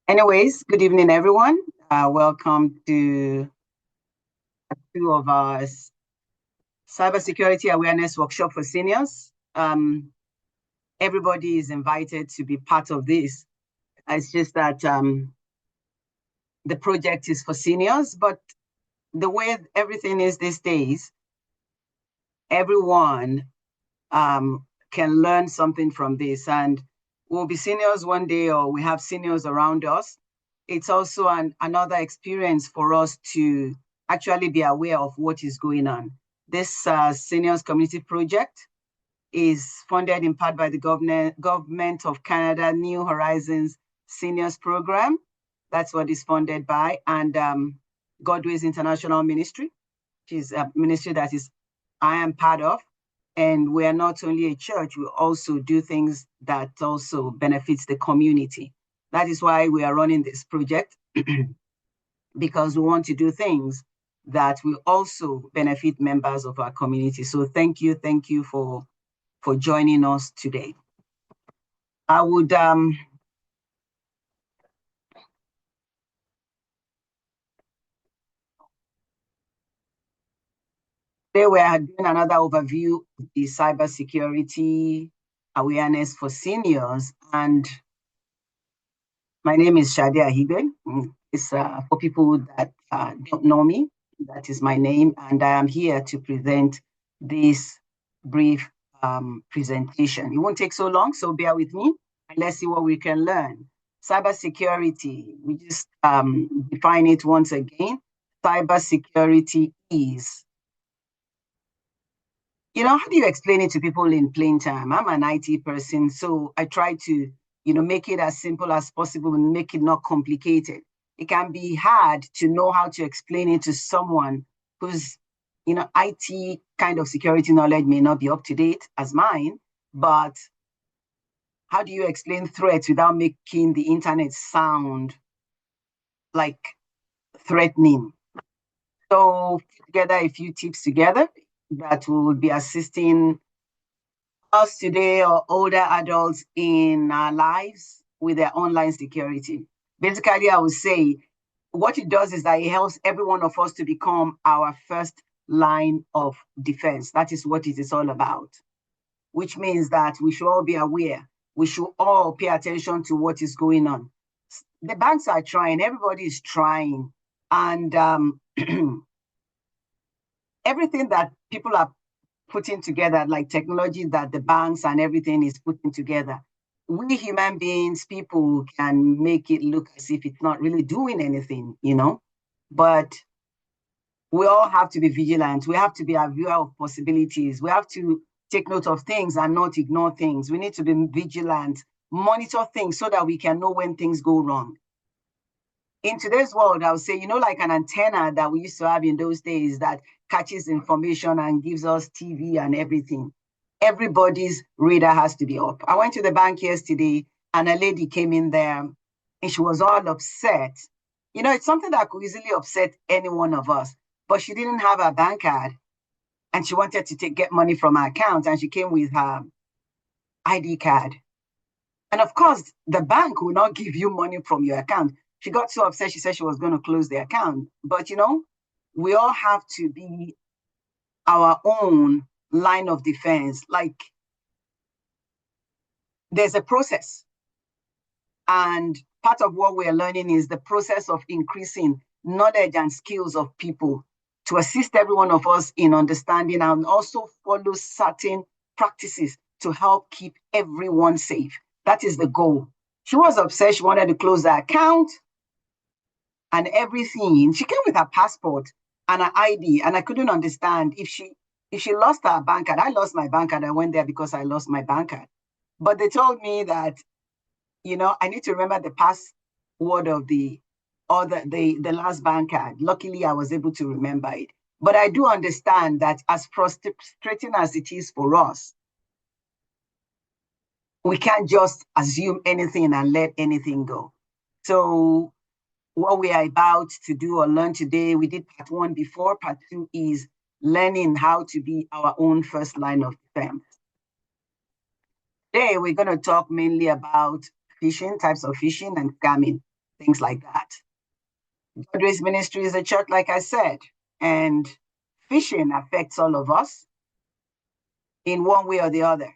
Anyways, good evening, everyone. Welcome to two of our cybersecurity awareness workshop for seniors. Everybody is invited to be part of this. It's just that the project is for seniors, but the way everything is these days, everyone can learn something from this, and we'll be seniors one day, or we have seniors around us. It's also another experience for us to actually be aware of what is going on. This Seniors Community Project is funded in part by the government of Canada New Horizons Seniors Program. That's what it's funded by, and Godways International Ministry, which is a ministry that I am part of. And we are not only a church, we also do things that also benefits the community. That is why we are running this project, because we want to do things that will also benefit members of our community. So thank you for joining us today. I would today we are doing another overview of the cybersecurity awareness for seniors, and my name is Shadi Ahibe. It's for people that don't know me, that is my name, and I am here to present this brief presentation. It won't take so long, so bear with me, and let's see what we can learn. Cybersecurity, we just define it once again. Cybersecurity is, how do you explain it to people in plain time? I'm an IT person, so I try to make it as simple as possible and make it not complicated. It can be hard to know how to explain it to someone whose, IT kind of security knowledge may not be up to date as mine, but how do you explain threats without making the internet sound like threatening? So put together a few tips together that will be assisting us today or older adults in our lives with their online security. Basically, I would say what it does is that it helps every one of us to become our first line of defense. That is what it is all about, which means that we should all be aware. We should all pay attention to what is going on. The banks are trying, everybody is trying, and everything that people are putting together, like technology that the banks and everything is putting together, we human beings, people can make it look as if it's not really doing anything, but we all have to be vigilant. We have to be aware of possibilities. We have to take note of things and not ignore things. We need to be vigilant, monitor things so that we can know when things go wrong. In today's world, I would say, like an antenna that we used to have in those days that catches information and gives us TV and everything. Everybody's radar has to be up. I went to the bank yesterday and a lady came in there and she was all upset. It's something that could easily upset any one of us, but she didn't have a bank card and she wanted to get money from her account, and she came with her ID card. And of course, the bank will not give you money from your account. She got so upset, she said she was going to close the account. But, we all have to be our own line of defense. Like, there's a process. And part of what we're learning is the process of increasing knowledge and skills of people to assist every one of us in understanding and also follow certain practices to help keep everyone safe. That is the goal. She was upset. She wanted to close the account and everything. She came with her passport and her ID, and I couldn't understand if she lost her bank card. I lost my bank card. I went there because I lost my bank card. But they told me that, I need to remember the password of the last bank card. Luckily, I was able to remember it. But I do understand that as frustrating as it is for us, we can't just assume anything and let anything go. So what we are about to do or learn today, we did part 1 before. Part 2 is learning how to be our own first line of defense. Today, we're going to talk mainly about phishing, types of phishing and scamming. things like that. Godway's ministry is a church, like I said, and phishing affects all of us in one way or the other.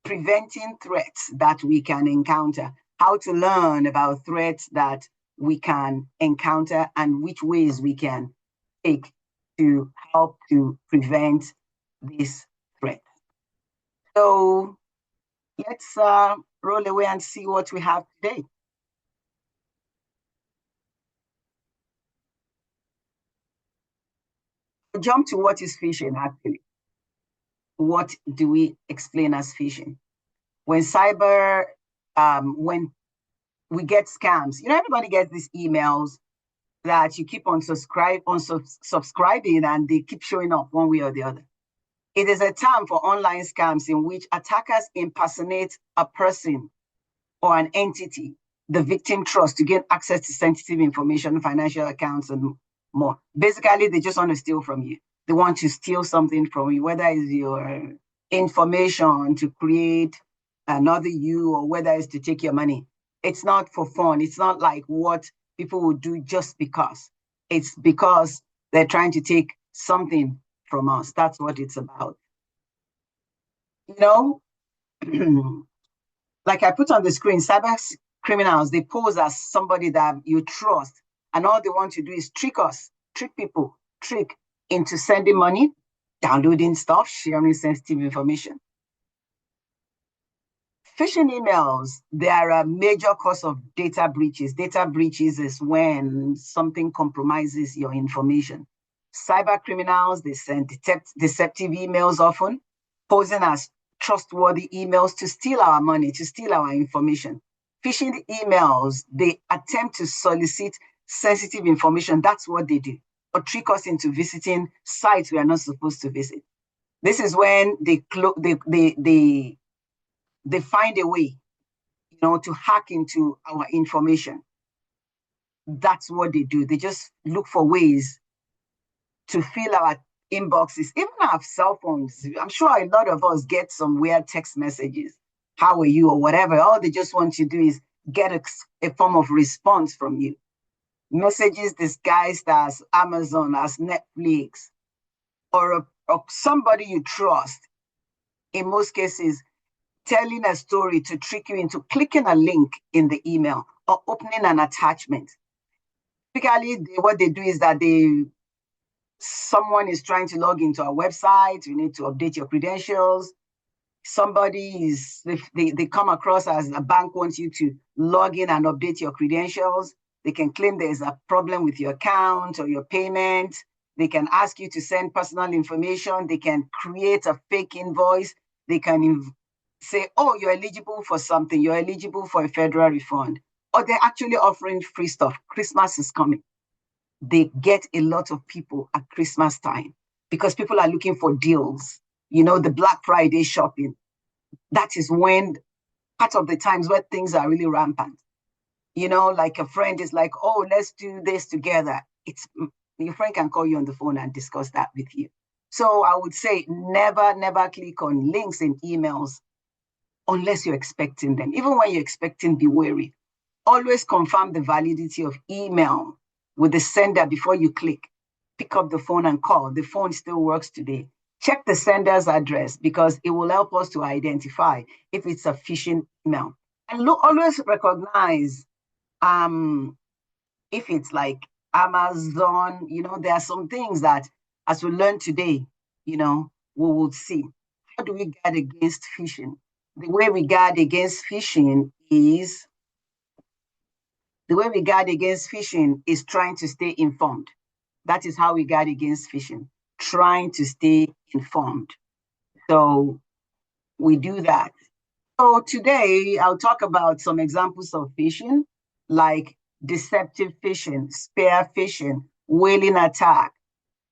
Preventing threats that we can encounter, how to learn about threats that we can encounter and which ways we can take to help to prevent this threat. So let's roll away and see what we have today. Jump to what is phishing actually. What do we explain as phishing? When when we get scams, everybody gets these emails that you keep on subscribing and they keep showing up one way or the other. It is a term for online scams in which attackers impersonate a person or an entity the victim trusts to gain access to sensitive information, financial accounts, and more. Basically, they just want to steal from you. They want to steal something from you, whether it's your information to create another you or whether it's to take your money. It's not for fun. It's not like what people would do just because. It's because they're trying to take something from us. That's what it's about. Like I put on the screen, cyber criminals, they pose as somebody that you trust, and all they want to do is trick people into sending money, downloading stuff, sharing sensitive information. Phishing emails, they are a major cause of data breaches. Data breaches is when something compromises your information. Cyber criminals, they send deceptive emails often, posing as trustworthy emails to steal our money, to steal our information. Phishing emails, they attempt to solicit sensitive information. That's what they do, or trick us into visiting sites we are not supposed to visit. This is when they find a way, to hack into our information. That's what they do. They just look for ways to fill our inboxes, even our cell phones. I'm sure a lot of us get some weird text messages. How are you or whatever. All they just want to do is get a form of response from you. Messages disguised as Amazon, as Netflix, or somebody you trust. In most cases, telling a story to trick you into clicking a link in the email or opening an attachment. Typically, what they do is that someone is trying to log into a website. You need to update your credentials. They come across as a bank wants you to log in and update your credentials. They can claim there's a problem with your account or your payment. They can ask you to send personal information. They can create a fake invoice. They can say, oh, you're eligible for something. You're eligible for a federal refund. Or they're actually offering free stuff. Christmas is coming. They get a lot of people at Christmas time because people are looking for deals. The Black Friday shopping. That is when part of the times where things are really rampant. Like a friend is like, oh, let's do this together. Your friend can call you on the phone and discuss that with you. So I would say never click on links in emails unless you're expecting them. Even when you're expecting, be wary. Always confirm the validity of email with the sender before you click. Pick up the phone and call. The phone still works today. Check the sender's address because it will help us to identify if it's a phishing email. And always recognize if it's like Amazon, there are some things that as we learn today, we will see. How do we guard against phishing? The way we guard against phishing is trying to stay informed. That is how we guard against phishing, trying to stay informed. So we do that. So today I'll talk about some examples of phishing, like deceptive phishing, spear phishing, whaling attack,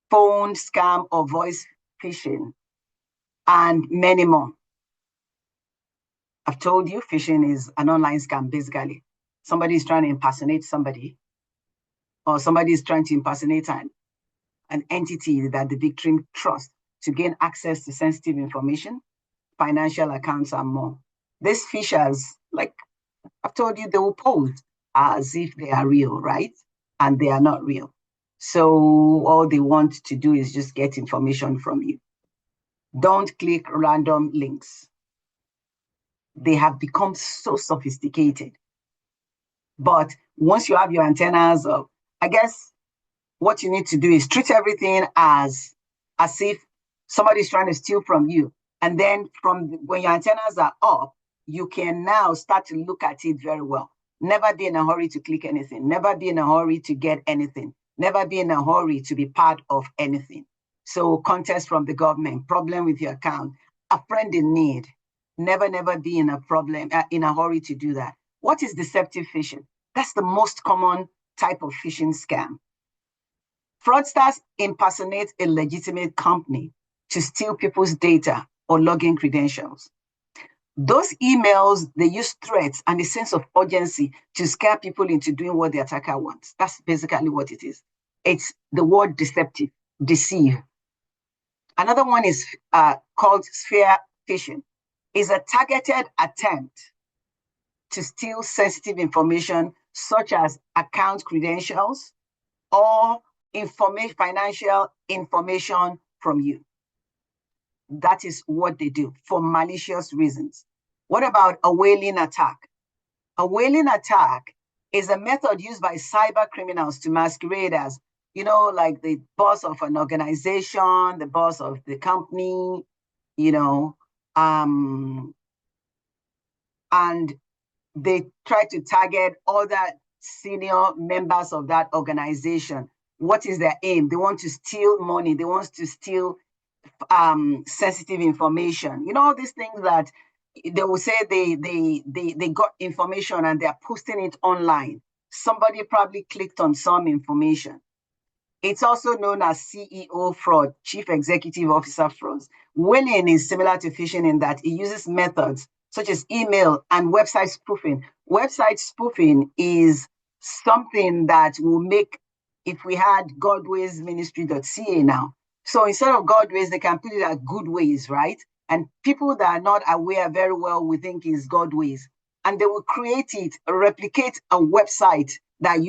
phone scam or voice phishing, and many more. I've told you phishing is an online scam, basically. Somebody is trying to impersonate somebody, or somebody is trying to impersonate an entity that the victim trusts to gain access to sensitive information, financial accounts, and more. These phishers, like I've told you, they will pose as if they are real, right? And they are not real. So all they want to do is just get information from you. Don't click random links. They have become so sophisticated. But once you have your antennas up, I guess what you need to do is treat everything as if somebody's trying to steal from you. And then when your antennas are up, you can now start to look at it very well. Never be in a hurry to click anything. Never be in a hurry to get anything. Never be in a hurry to be part of anything. So contest from the government, problem with your account, a friend in need. Never be in a hurry to do that. What is deceptive phishing? That's the most common type of phishing scam. Fraudsters impersonate a legitimate company to steal people's data or login credentials. Those emails, they use threats and a sense of urgency to scare people into doing what the attacker wants. That's basically what it is. It's the word deceptive, deceive. Another one is called spear phishing. It's a targeted attempt to steal sensitive information such as account credentials or financial information from you. That is what they do for malicious reasons. What about a whaling attack? A whaling attack is a method used by cyber criminals to masquerade as, like the boss of an organization, the boss of the company, and they try to target other senior members of that organization. What is their aim? They want to steal money. They want to steal sensitive information. All these things that they will say they got information and they're posting it online. Somebody probably clicked on some information. It's also known as CEO fraud, Chief Executive Officer frauds. Whaling is similar to phishing in that it uses methods such as email and website spoofing. Website spoofing is something that will make, if we had godwayministry.ca now, so instead of Godways, they can put it as Godways, right? And people that are not aware very well will think is Godways. And they will replicate a website that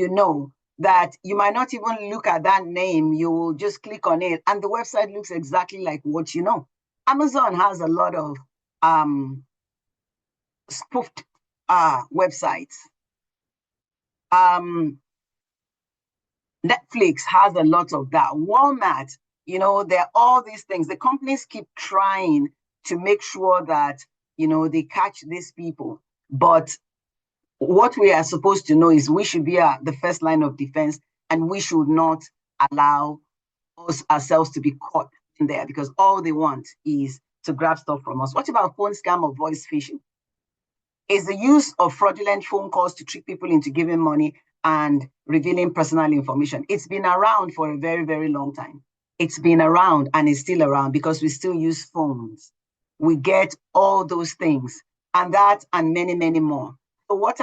that you might not even look at that name. You will just click on it. And the website looks exactly like what you know. Amazon has a lot of spoofed websites. Netflix has a lot of that. Walmart, there are all these things. The companies keep trying to make sure that, they catch these people. But what we are supposed to know is we should be the first line of defense, and we should not allow ourselves to be caught in there, because all they want is to grab stuff from us. What about phone scam or voice phishing? It's the use of fraudulent phone calls to trick people into giving money and revealing personal information. It's been around for a very, very long time. It's been around and it's still around because we still use phones. We get all those things and that and many, many more. So part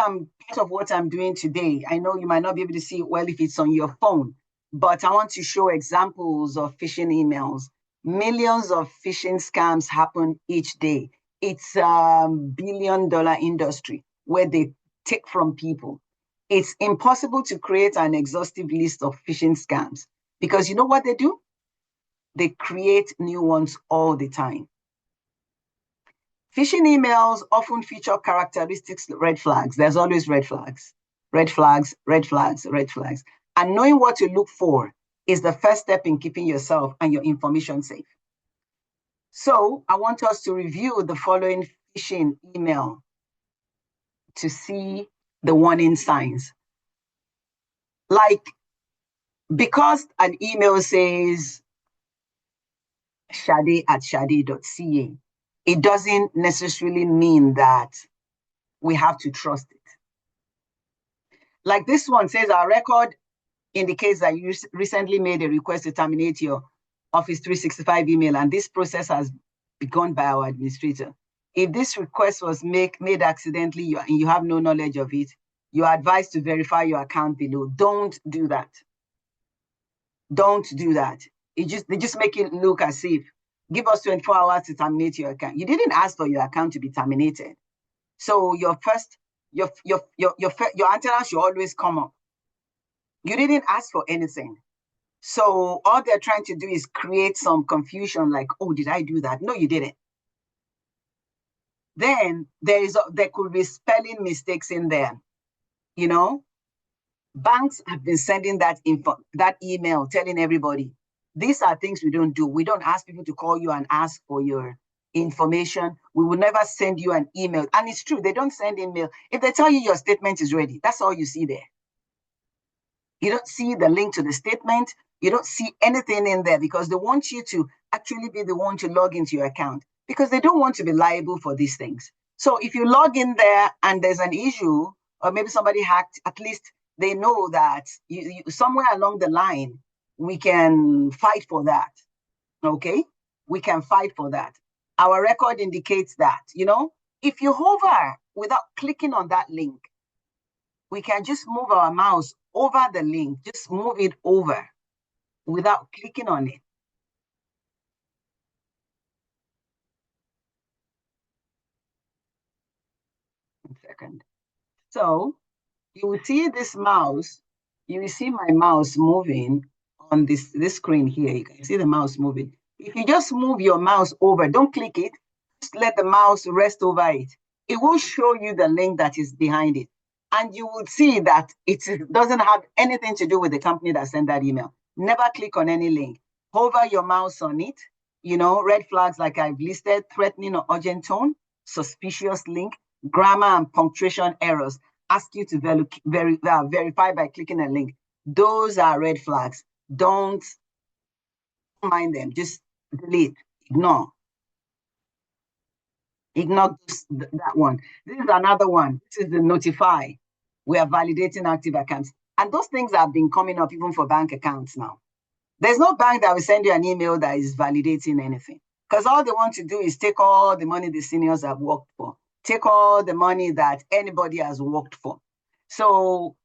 of what I'm doing today, I know you might not be able to see it well if it's on your phone, but I want to show examples of phishing emails. Millions of phishing scams happen each day. It's a billion-dollar industry where they take from people. It's impossible to create an exhaustive list of phishing scams because you know what they do? They create new ones all the time. Phishing emails often feature characteristics, red flags. There's always red flags, red flags, red flags, red flags. And knowing what to look for is the first step in keeping yourself and your information safe. So I want us to review the following phishing email to see the warning signs. Like, because an email says shade@shade.ca, it doesn't necessarily mean that we have to trust it. Like this one says, our record indicates that you recently made a request to terminate your Office 365 email, and this process has begun by our administrator. If this request was made accidentally and you have no knowledge of it, you are advised to verify your account below. Don't do that. Don't do that. They just make it look as if, give us 24 hours to terminate your account. You didn't ask for your account to be terminated. So your first your antenna should always come up. You didn't ask for anything. So all they're trying to do is create some confusion, like, oh, did I do that? No, you didn't. Then there could be spelling mistakes in there. You know, banks have been sending that email telling everybody, these are things we don't do. We don't ask people to call you and ask for your information. We will never send you an email. And it's true, they don't send email. If they tell you your statement is ready, that's all you see there. You don't see the link to the statement. You don't see anything in there because they want you to actually be the one to log into your account because they don't want to be liable for these things. So if you log in there and there's an issue, or maybe somebody hacked, at least they know that somewhere along the line, we can fight for that. Okay? We can fight for that. Our record indicates that, if you hover without clicking on that link, we can just move our mouse over the link, just move it over without clicking on it. One second. So you will see this mouse, you will see my mouse moving on this screen here. You can see the mouse moving. If you just move your mouse over, don't click it, just let the mouse rest over it. It will show you the link that is behind it. And you will see that it doesn't have anything to do with the company that sent that email. Never click on any link. Hover your mouse on it. Red flags like I've listed, threatening or urgent tone, suspicious link, grammar and punctuation errors, ask you to verify by clicking a link. Those are red flags. Don't mind them. Just delete, ignore. Ignore that one. This is another one. This is the notify. We are validating active accounts. And those things have been coming up even for bank accounts now. There's no bank that will send you an email that is validating anything. Because all they want to do is take all the money the seniors have worked for. Take all the money that anybody has worked for. So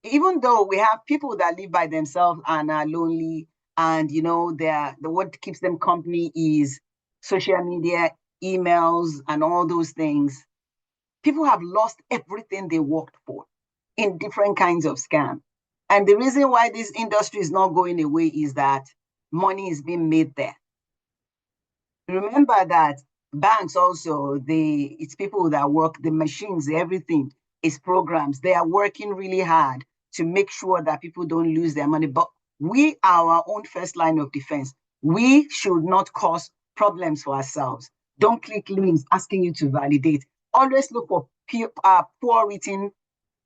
even though we have people that live by themselves and are lonely, and what keeps them company is social media, emails, and all those things, people have lost everything they worked for in different kinds of scam. And the reason why this industry is not going away is that money is being made there. Remember that banks also, it's people that work, the machines, everything is programs. They are working really hard to make sure that people don't lose their money. But we are our own first line of defense. We should not cause problems for ourselves. Don't click links asking you to validate. Always look for poor written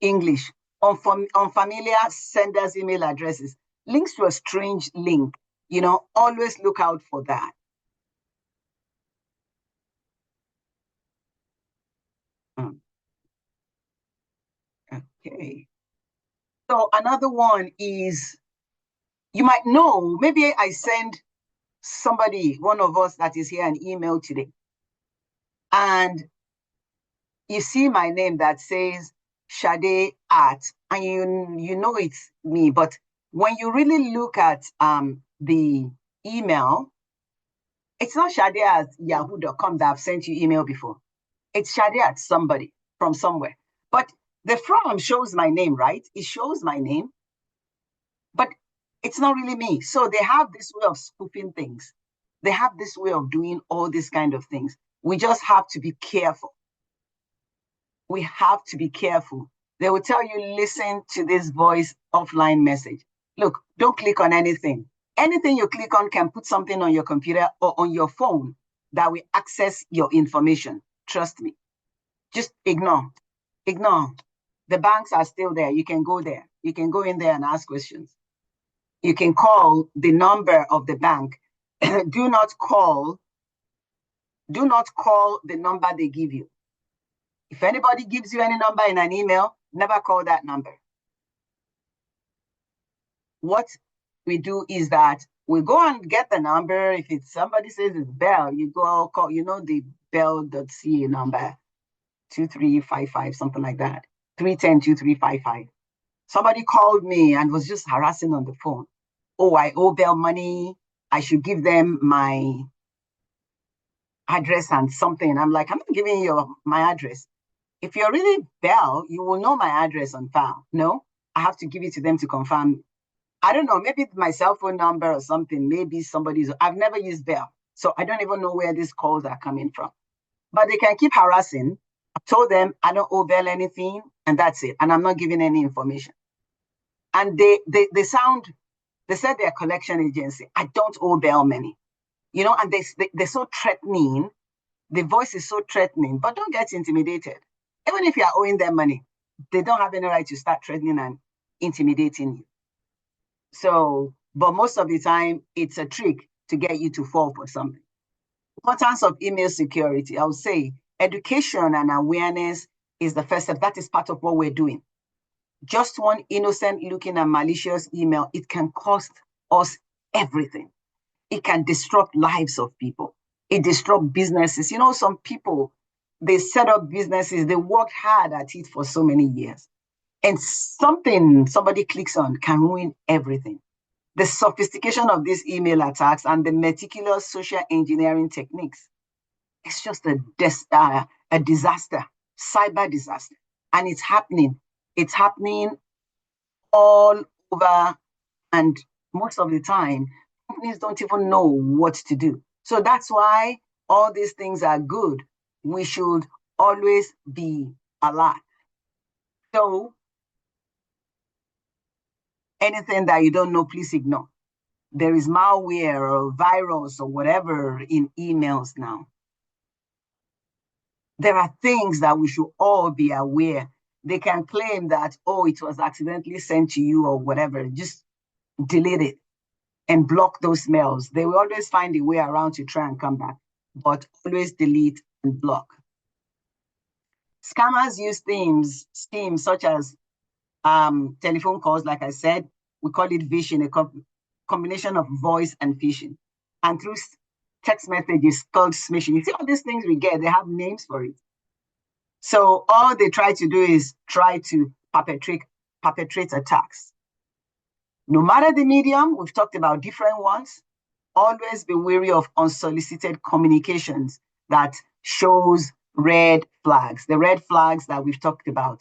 English, unfamiliar senders' email addresses, links to a strange link. Always look out for that. Okay. So another one is, you might know, maybe I send somebody, one of us that is here, an email today. And you see my name that says Shade at, and you know it's me. But when you really look at the email, it's not Shade at yahoo.com that I've sent you email before. It's Shade at somebody from somewhere. But the from shows my name, right? It shows my name, but it's not really me. So they have this way of spoofing things. They have this way of doing all these kind of things. We just have to be careful. We have to be careful. They will tell you, listen to this voice offline message. Look, don't click on anything. Anything you click on can put something on your computer or on your phone that will access your information. Trust me. Just ignore. Ignore. The banks are still there. You can go there. You can go in there and ask questions. You can call the number of the bank. Do not call the number they give you. If anybody gives you any number in an email, never call that number. What we do is that we go and get the number. If it's somebody says it's Bell, you go call, the bell.ca number, 2355, something like that, 310-2355. Somebody called me and was just harassing on the phone. Oh, I owe Bell money. I should give them my address and something. I'm like, I'm not giving you my address. If you're really Bell, you will know my address on file. No, I have to give it to them to confirm. I don't know, maybe my cell phone number or something, maybe somebody's, I've never used Bell, so I don't even know where these calls are coming from. But they can keep harassing. I told them I don't owe Bell anything, and that's it. And I'm not giving any information. And they said they're a collection agency. I don't owe Bell money. And they're so threatening. The voice is so threatening, but don't get intimidated. Even if you are owing them money, they don't have any right to start threatening and intimidating you. So, but most of the time, it's a trick to get you to fall for something. Importance of email security, I would say education and awareness is the first step. That is part of what we're doing. Just one innocent looking and malicious email, it can cost us everything. It can disrupt lives of people. It disrupts businesses. Some people, they set up businesses, they worked hard at it for so many years. And something somebody clicks on can ruin everything. The sophistication of these email attacks and the meticulous social engineering techniques, it's just a disaster, cyber disaster. And it's happening. It's happening all over. And most of the time, companies don't even know what to do. So that's why all these things are good. We should always be alert. So anything that you don't know, please ignore. There is malware or virus or whatever in emails now. There are things that we should all be aware. They can claim that, it was accidentally sent to you or whatever. Just delete it and block those mails. They will always find a way around to try and come back, but always delete and block. Scammers use schemes such as telephone calls, like I said. We call it phishing, a combination of voice and phishing. And through text messages called smishing. You see all these things we get, they have names for it. So all they try to do is try to perpetrate attacks. No matter the medium, we've talked about different ones, always be wary of unsolicited communications that shows red flags, the red flags that we've talked about.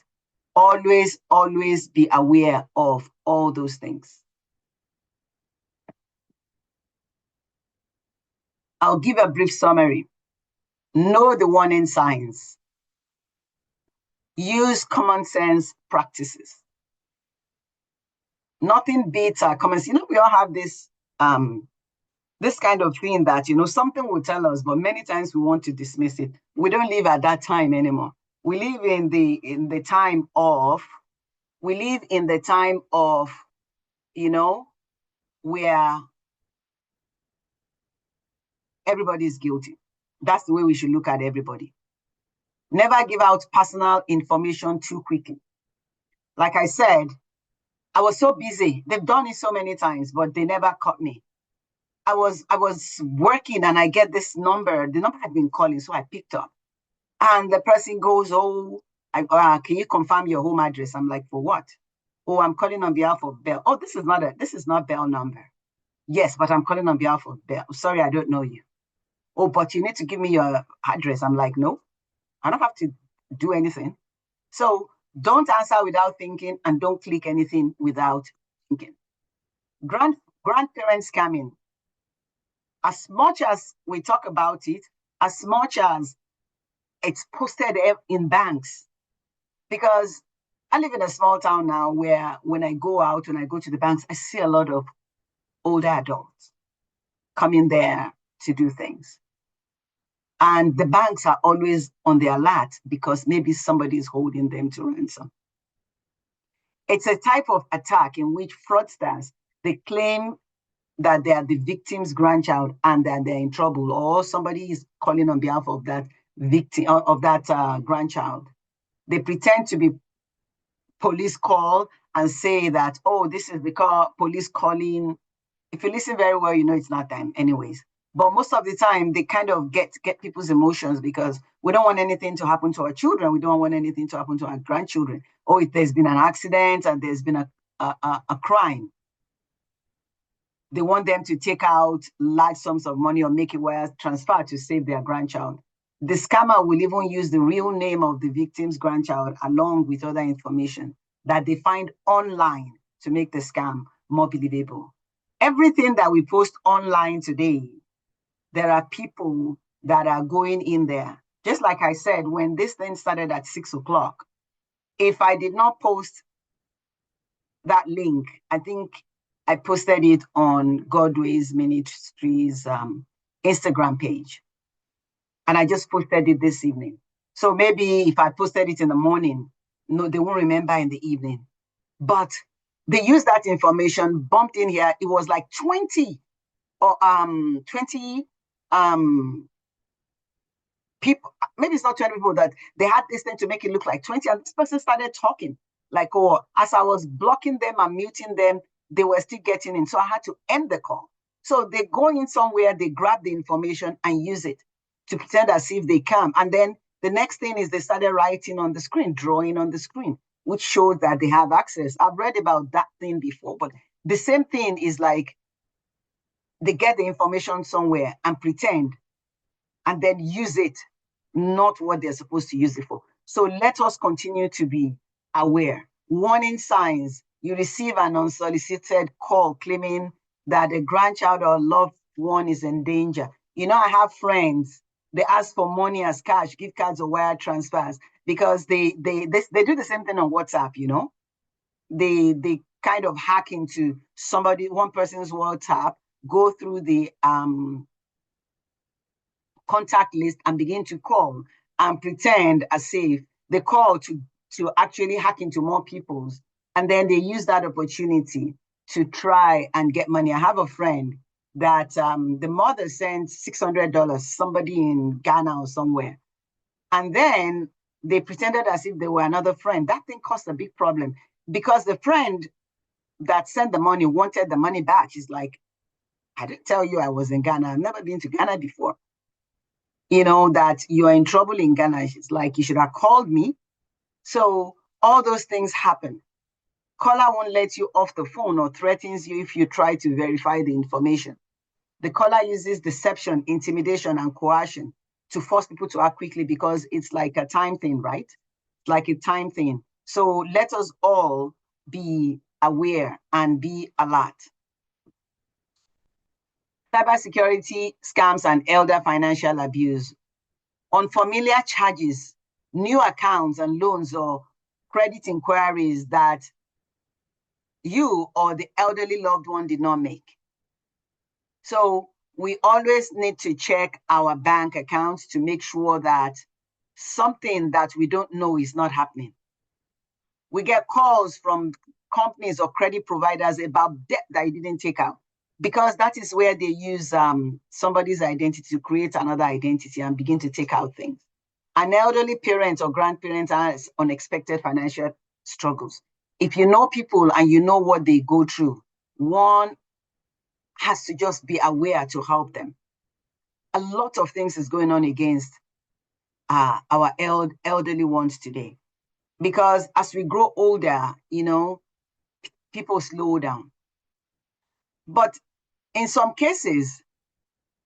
Always, always be aware of all those things. I'll give a brief summary. Know the warning signs. Use common sense practices. Nothing beats our common sense. We all have this this kind of thing that, something will tell us, but many times we want to dismiss it. We don't live at that time anymore. We live in the time of, where everybody is guilty. That's the way we should look at everybody. Never give out personal information too quickly. Like I said, I was so busy. They've done it so many times, but they never caught me. I was working and I get this number. The number had been calling, so I picked up. And the person goes, can you confirm your home address? I'm like, for what? Oh, I'm calling on behalf of Bell. Oh, this is not Bell number. Yes, but I'm calling on behalf of Bell. Sorry, I don't know you. Oh, but you need to give me your address. I'm like, no, I don't have to do anything. So don't answer without thinking and don't click anything without thinking. Grandparent scamming. As much as we talk about it, as much as it's posted in banks, because I live in a small town now where when I go to the banks, I see a lot of older adults coming there to do things. And the banks are always on the alert because maybe somebody is holding them to ransom. It's a type of attack in which fraudsters, they claim that they are the victim's grandchild and that they're in trouble, or somebody is calling on behalf of that victim, of that grandchild. They pretend to be police call and say that, this is the police calling. If you listen very well, it's not them anyways. But most of the time, they kind of get people's emotions because we don't want anything to happen to our children. We don't want anything to happen to our grandchildren. If there's been an accident and there's been a crime, they want them to take out large sums of money or make a wire transfer to save their grandchild. The scammer will even use the real name of the victim's grandchild along with other information that they find online to make the scam more believable. Everything that we post online today, there are people that are going in there. Just like I said, when this thing started at 6 o'clock, if I did not post that link, I think I posted it on godwaysministry's Instagram page. And I just posted it this evening. So maybe if I posted it in the morning, no, they won't remember in the evening. But they used that information, bumped in here. It was like 20 or 20 people, maybe it's not 20 people, that they had this thing to make it look like 20. And this person started talking like, oh, as I was blocking them and muting them, they were still getting in. So I had to end the call. So they go in somewhere, they grab the information and use it to pretend as if they come. And then the next thing is they started writing on the screen, drawing on the screen, which shows that they have access. I've read about that thing before, but the same thing is like they get the information somewhere and pretend and then use it, not what they're supposed to use it for. So let us continue to be aware. Warning signs: you receive an unsolicited call claiming that a grandchild or loved one is in danger. You know, I have friends, they ask for money as cash, gift cards or wire transfers, because they do the same thing on WhatsApp, you know. They kind of hack into one person's WhatsApp, go through the contact list and begin to call and pretend as if they call to actually hack into more people's, and then they use that opportunity to try and get money. I have a friend that the mother sent $600, somebody in Ghana or somewhere, and then they pretended as if they were another friend. That thing caused a big problem because the friend that sent the money wanted the money back. She's like, I didn't tell you I was in Ghana. I've never been to Ghana before. You know, that you're in trouble in Ghana. It's like, you should have called me. So all those things happen. Caller won't let you off the phone or threatens you if you try to verify the information. The caller uses deception, intimidation, and coercion to force people to act quickly because it's like a time thing, right? It's like a time thing. So let us all be aware and be alert. Cybersecurity scams and elder financial abuse. Unfamiliar charges, new accounts and loans or credit inquiries that you or the elderly loved one did not make. So we always need to check our bank accounts to make sure that something that we don't know is not happening. We get calls from companies or credit providers about debt that you didn't take out, because that is where they use somebody's identity to create another identity and begin to take out things. An elderly parent or grandparent has unexpected financial struggles. If you know people and you know what they go through, one has to just be aware to help them. A lot of things is going on against our elderly ones today, because as we grow older, you know, people slow down. But in some cases,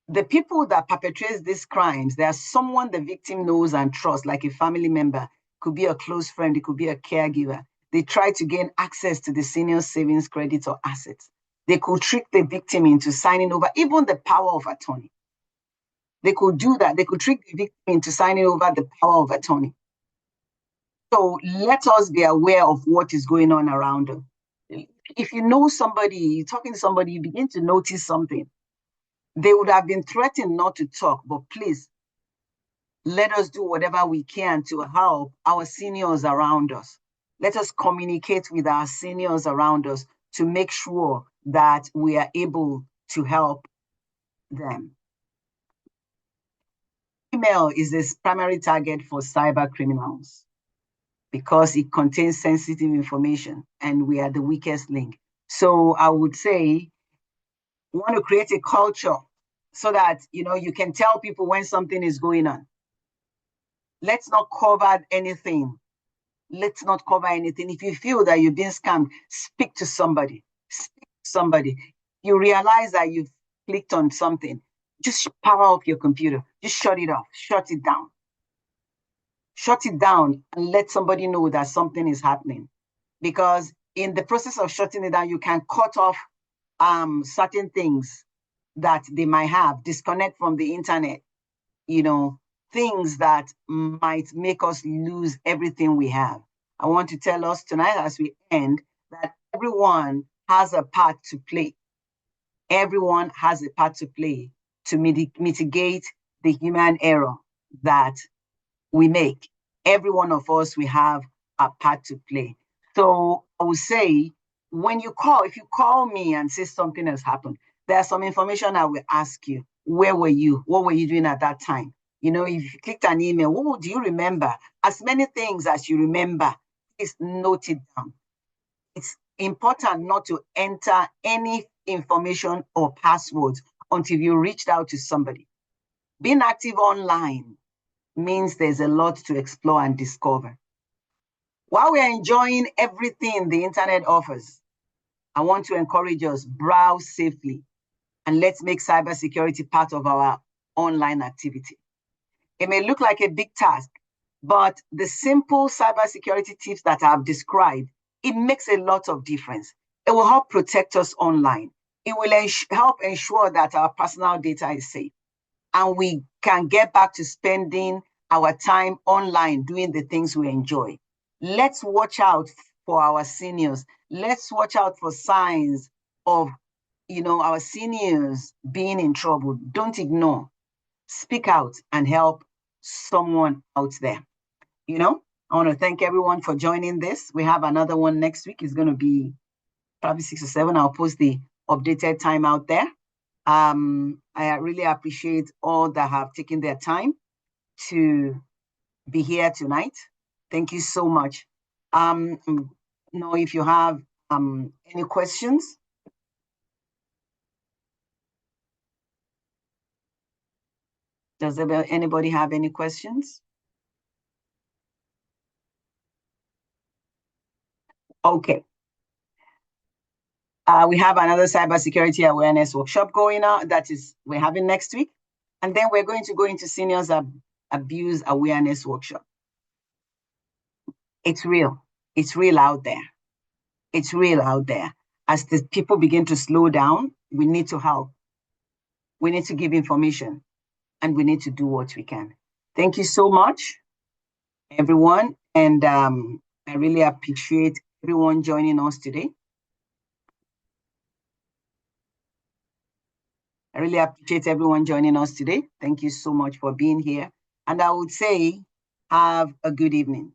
the people that perpetrate these crimes, there's someone the victim knows and trusts, like a family member, could be a close friend, it could be a caregiver. They try to gain access to the senior savings, credit, or assets. They could trick the victim into signing over even the power of attorney. They could do that. They could trick the victim into signing over the power of attorney. So let us be aware of what is going on around us. If you know somebody, you're talking to somebody, you begin to notice something. They would have been threatened not to talk, but please, let us do whatever we can to help our seniors around us. Let us communicate with our seniors around us to make sure that we are able to help them. Email is this primary target for cyber criminals because it contains sensitive information and we are the weakest link. So I would say we want to create a culture so that, you know, you can tell people when something is going on. Let's not cover anything. Let's not cover anything. If you feel that you've been scammed, speak to somebody. Speak to somebody. You realize that you've clicked on something. just power off your computer. Just shut it off, shut it down. Shut it down and let somebody know that something is happening. Because in the process of shutting it down, you can cut off certain things that they might have, disconnect from the internet, things that might make us lose everything we have. I want to tell us tonight as we end that everyone has a part to play. Everyone has a part to play to mitigate the human error that we make. Every one of us, we have a part to play. So I would say, if you call me and say something has happened, there's some information I will ask you. Where were you? What were you doing at that time? If you clicked an email, what do you remember? As many things as you remember, please note it down. It's important not to enter any information or passwords until you reached out to somebody. Being active online means there's a lot to explore and discover. While we are enjoying everything the internet offers, I want to encourage us, browse safely, and let's make cybersecurity part of our online activity. It may look like a big task, but the simple cybersecurity tips that I've described, it makes a lot of difference. It will help protect us online. It will help ensure that our personal data is safe, and we can get back to spending our time online doing the things we enjoy. Let's watch out for our seniors. Let's watch out for signs of, our seniors being in trouble. Don't ignore. Speak out and help someone out there. I want to thank everyone for joining this. We have another one next week. It's going to be probably 6 or 7. I'll post the updated time out there. I really appreciate all that have taken their time to be here tonight. Thank you so much. Know if you have any questions. Does anybody have any questions? Okay. We have another cybersecurity awareness workshop going on we're having next week. And then we're going to go into seniors abuse awareness workshop. It's real. It's real out there. It's real out there. As the people begin to slow down, we need to help. We need to give information, and we need to do what we can. Thank you so much, everyone. And I really appreciate everyone joining us today. I really appreciate everyone joining us today. Thank you so much for being here. And I would say, have a good evening.